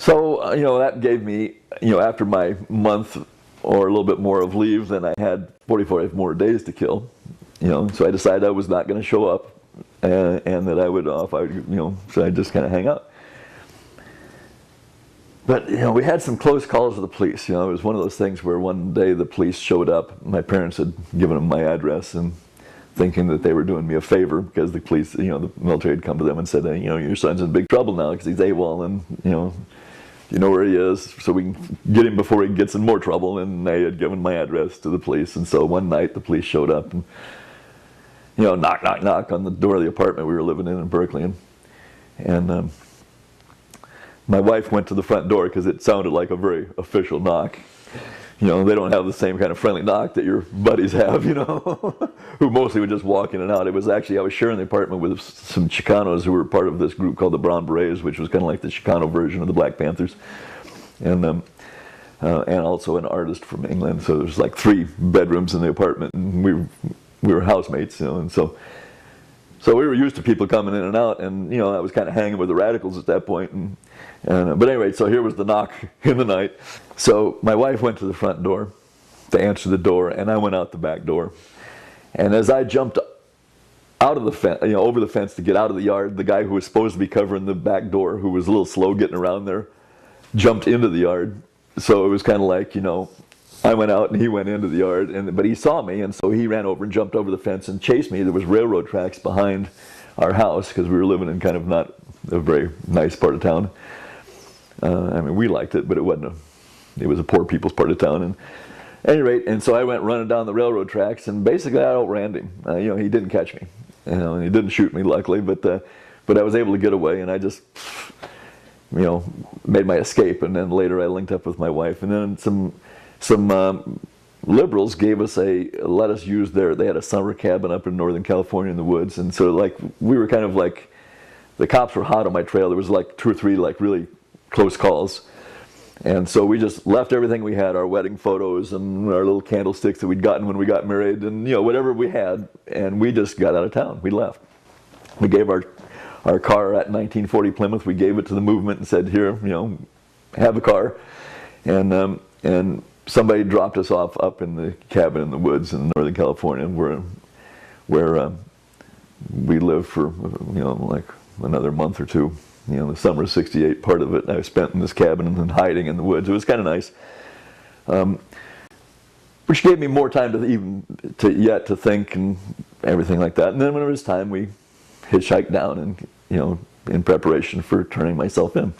So, that gave me, after my month or a little bit more of leave, then I had 45 more days to kill. So I decided I was not going to show up, and that I would, so I just kind of hang out. But, we had some close calls with the police. It was one of those things where one day the police showed up. My parents had given them my address, and thinking that they were doing me a favor because the police, the military had come to them and said, your son's in big trouble now because he's AWOL, and, you know where he is, so we can get him before he gets in more trouble. And they had given my address to the police. And so one night the police showed up and, knock, knock, knock on the door of the apartment we were living in Berkeley. And my wife went to the front door because it sounded like a very official knock. They don't have the same kind of friendly knock that your buddies have, who mostly would just walk in and out. It was actually, I was sharing the apartment with some Chicanos who were part of this group called the Brown Berets, which was kind of like the Chicano version of the Black Panthers. And also an artist from England. So there's like 3 bedrooms in the apartment, and we were housemates, and so we were used to people coming in and out, and I was kind of hanging with the radicals at that point. But anyway, so here was the knock in the night. So my wife went to the front door to answer the door, and I went out the back door. And as I jumped out of the fence, over the fence to get out of the yard, the guy who was supposed to be covering the back door, who was a little slow getting around there, jumped into the yard. So it was kind of like, I went out and he went into the yard, but he saw me, and so he ran over and jumped over the fence and chased me. There was railroad tracks behind our house because we were living in kind of not a very nice part of town. We liked it, but it was a poor people's part of town. And at any rate, and so I went running down the railroad tracks, and basically I outran him. He didn't catch me, and he didn't shoot me, luckily, but I was able to get away, and I just, made my escape. And then later I linked up with my wife, and then some liberals let us use they had a summer cabin up in Northern California in the woods, and so we were kind of like, the cops were hot on my trail. There was like 2 or 3 really close calls. And so we just left everything we had, our wedding photos and our little candlesticks that we'd gotten when we got married, and whatever we had, and we just got out of town. We left. We gave our car at 1940 Plymouth, we gave it to the movement and said, here, have a car. And somebody dropped us off up in the cabin in the woods in Northern California, where we lived for like another month or 2. The summer of '68, part of it I spent in this cabin and then hiding in the woods. It was kind of nice, which gave me more time to think and everything like that. And then when it was time, we hitchhiked down and in preparation for turning myself in.